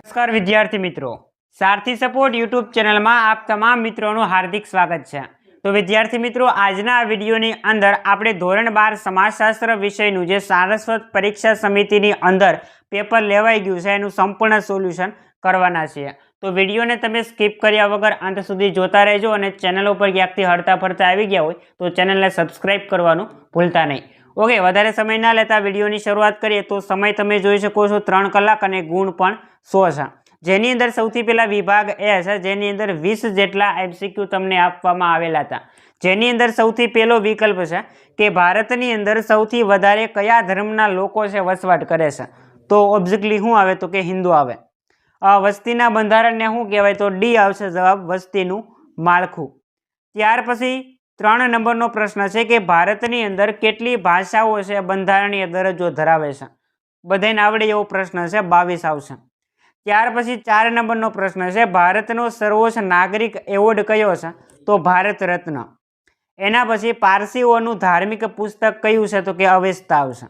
नमस्कार विद्यार्थी मित्रों, सारथी सपोर्ट यूट्यूब चैनल में आप तमाम मित्रों हार्दिक स्वागत है। तो विद्यार्थी मित्रों, आजना वीडियोनी अंदर आपणे धोरण 12 समाजशास्त्र विषयનું જે સારસ્વત પરીક્ષા સમિતિની અંદર પેપર લેવાઈ ગયું છે એનું સંપૂર્ણ સોલ્યુશન કરવાના છીએ। તો વિડીયોને તમે સ્કીપ કર્યા વગર અંત સુધી જોતા રહેજો અને ચેનલ ઉપર ક્યાંકથી હરતા ફરતા આવી ગયા હોય તો ચેનલને સબસ્ક્રાઇબ કરવાનું ભૂલતા નહીં। ओके, વધારે સમય ના લેતા વિડીયોની શરૂઆત કરીએ તો સમય તમે જોઈ શકો છો 3 કલાક અને ગુણ પણ 100 છે। જેની અંદર સૌથી પહેલા વિભાગ એ છે જેની અંદર 20 જેટલા એમસીક્યુ તમને આપવામાં આવેલા હતા। જેની અંદર સૌથી પહેલો વિકલ્પ છે કે ભારતની અંદર સૌથી વધારે કયા ધર્મના લોકો છે વસવાટ કરે છે, તો ઓબ્જેક્ટલી શું આવે તો કે હિન્દુ આવે। વસ્તીના બંધારણને શું કહેવાય તો ડી આવશે જવાબ, વસ્તીનું માળખું। ત્યાર પછી 3 નંબરનો પ્રશ્ન છે કે ભારતની અંદર કેટલી ભાષાઓ છે બંધારણીય દરજ્જો ધરાવે છે, બધાને આવડે એવો પ્રશ્ન છે, 22 આવશે। ત્યાર પછી 4 નંબરનો પ્રશ્ન છે ભારતનો સર્વોચ્ચ નાગરિક એવોર્ડ કયો છે તો ભારત રત્ન। એના પછી પારસીઓનું ધાર્મિક પુસ્તક કયું છે તો કે અવેસ્તા આવશે।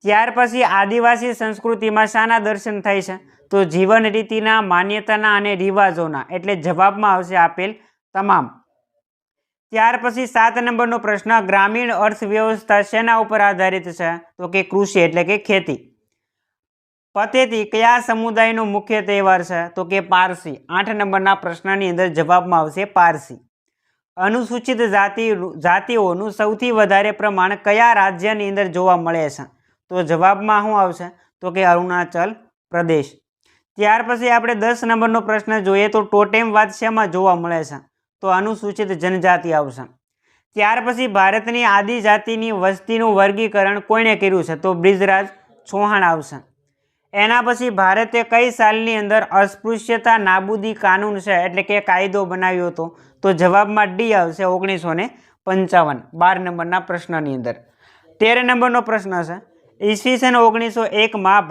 ત્યાર પછી આદિવાસી સંસ્કૃતિમાં શાના દર્શન થાય છે તો જીવન રીતિના, માન્યતાના અને રિવાજોના, એટલે જવાબમાં આવશે આપેલ તમામ। ત્યાર પછી 7 નંબરનો પ્રશ્ન, ગ્રામીણ અર્થવ્યવસ્થા શેના ઉપર આધારિત છે તો કે કૃષિ એટલે કે ખેતી। પતેતી કયા સમુદાયનો મુખ્ય તહેવાર છે તો કે પારસી। 8 નંબરના પ્રશ્નની અંદર જવાબમાં આવશે પારસી। અનુસૂચિત જાતિઓનું સૌથી વધારે પ્રમાણ કયા રાજ્યની અંદર જોવા મળે છે તો જવાબમાં શું આવશે તો કે અરુણાચલ પ્રદેશ। ત્યાર પછી આપણે 10 નંબરનો પ્રશ્ન જોઈએ તો ટોટેમવાદ શેમાં જોવા મળે છે તો અનુસૂચિત જનજાતિ આવશે। ત્યાર પછી ભારતની આદિજાતિની વસ્તીનું વર્ગીકરણ કોણે કર્યું છે તો બ્રિજરાજ ચૌહાણ આવશે। એના પછી ભારતે કઈ સાલની અંદર અસ્પૃશ્યતા નાબૂદી કાનૂન છે એટલે કે કાયદો બનાવ્યો હતો તો જવાબમાં ડી આવશે, 1955, 12 નંબરના પ્રશ્નની અંદર। 13 નંબરનો પ્રશ્ન છે ઈસવીસન 1901માં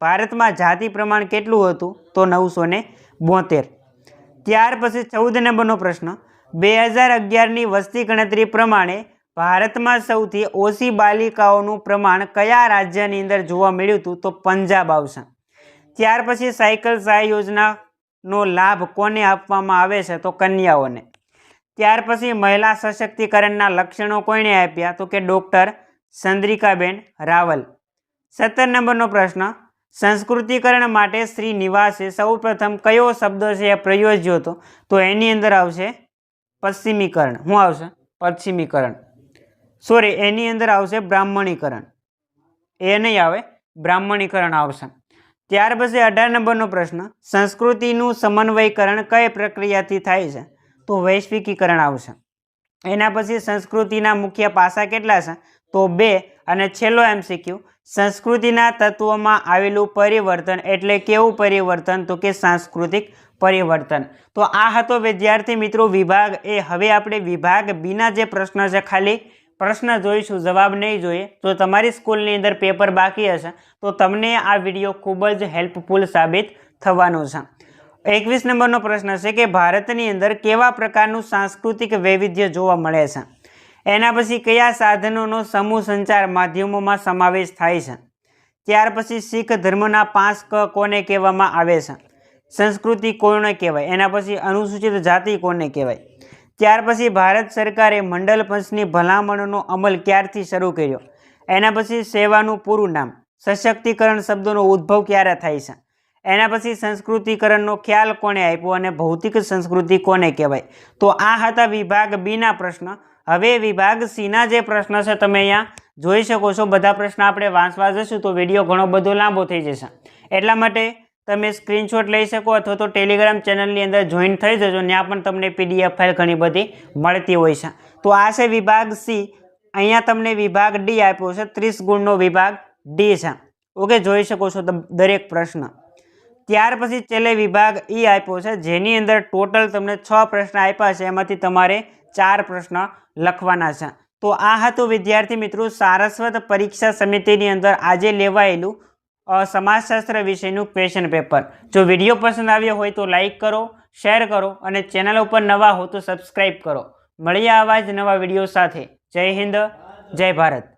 ભારતમાં જાતિ પ્રમાણ કેટલું હતું તો 972। ત્યાર પછી 14 નંબરનો પ્રશ્ન, 2011ની વસ્તી ગણતરી પ્રમાણે ભારતમાં સૌથી ઓછી બાલિકાઓનું પ્રમાણ કયા રાજ્યની અંદર જોવા મળ્યું હતું તો પંજાબ આવશે। ત્યાર પછી સાયકલ સહાય યોજનાનો લાભ કોને આપવામાં આવે છે તો કન્યાઓને। ત્યાર પછી મહિલા સશક્તિકરણના લક્ષણો કોણે આપ્યા તો કે ડૉક્ટર ચંદ્રિકાબેન રાવલ। 17 નંબરનો પ્રશ્ન, સંસ્કૃતિકરણ માટે શ્રીનિવાસે સૌપ્રથમ કયો શબ્દ છે એ પ્રયોજ્યો હતો તો એની અંદર આવશે પશ્ચિમીકરણ। શું આવશે પશ્ચિમીકરણ, સોરી એની અંદર આવશે બ્રાહ્મણીકરણ, એ નહીં આવે, બ્રાહ્મણીકરણ આવશે। ત્યાર પછી 18 નંબરનો પ્રશ્ન, સંસ્કૃતિનું સમન્વયકરણ કઈ પ્રક્રિયાથી થાય છે તો વૈશ્વિકીકરણ આવશે। એના પછી સંસ્કૃતિના મુખ્ય પાસા કેટલા છે તો 2, અને છેલ્લો એમસીક્યુ, સંસ્કૃતિના તત્વોમાં આવેલું પરિવર્તન એટલે કેવું પરિવર્તન તો કે સાંસ્કૃતિક પરિવર્તન। તો આ હતો વિદ્યાર્થી મિત્રો વિભાગ એ। હવે આપણે વિભાગ બીના જે પ્રશ્ન છે ખાલી પ્રશ્ન જોઈશું, જવાબ નહીં જોઈએ। તો તમારી સ્કૂલની અંદર પેપર બાકી હશે તો તમને આ વિડીયો ખૂબ જ હેલ્પફુલ સાબિત થવાનો છે। 21 નંબરનો પ્રશ્ન છે કે ભારતની અંદર કેવા પ્રકારનું સાંસ્કૃતિક વૈવિધ્ય જોવા મળે છે। એના પછી કયા સાધનોનો સમૂહ સંચાર માધ્યમોમાં સમાવેશ થાય છે। ત્યાર પછી શીખ ધર્મના 5 ક કોને કહેવામાં આવે છે, સંસ્કૃતિ કોને કહેવાય, એના પછી અનુસૂચિત જાતિ કોને કહેવાય। ત્યાર પછી ભારત સરકારે મંડળ પંચની ભલામણોનો અમલ ક્યારથી શરૂ કર્યો, એના પછી સેવાનું પૂરું નામ, સશક્તિકરણ શબ્દનો ઉદ્ભવ ક્યારે થાય છે, એના પછી સંસ્કૃતિકરણનો ખ્યાલ કોણે આપ્યો અને ભૌતિક સંસ્કૃતિ કોને કહેવાય। તો આ હતા વિભાગ બીના પ્રશ્ન। હવે વિભાગ સીના જે પ્રશ્ન છે તમે અહીંયા જોઈ શકો છો, બધા પ્રશ્ન આપણે વાંચવા જશું તો વિડીયો ઘણો બધો લાંબો થઈ જશે, એટલા માટે તમે સ્ક્રીનશોટ લઈ શકો અથવા તો ટેલિગ્રામ ચેનલની અંદર જોઈન થઈ જજો, ત્યાં પણ તમને પીડીએફ ફાઇલ ઘણી બધી મળતી હોય છે। તો આ છે વિભાગ સી। અહીંયા તમને વિભાગ ડી આપ્યો છે, 30 ગુણનો વિભાગ ડી છે। ઓકે, જોઈ શકો છો દરેક પ્રશ્ન। ત્યાર પછી છેલ્લે વિભાગ ઈ આપ્યો છે જેની અંદર ટોટલ તમને 6 પ્રશ્ન આપ્યા છે, એમાંથી તમારે 4 પ્રશ્ન લખવાના છે। તો આ હતું વિદ્યાર્થી મિત્રો સારસ્વત પરીક્ષા સમિતિની અંદર આજે લેવાયેલું સમાજશાસ્ત્ર વિષયનું ક્વેશ્ચન પેપર। જો વિડીયો પસંદ આવ્યો હોય તો લાઈક કરો, શેર કરો અને ચેનલ ઉપર નવા હો તો સબસ્ક્રાઈબ કરો। મળીએ આવા જ નવા વિડીયો સાથે। જય હિન્દ, જય ભારત।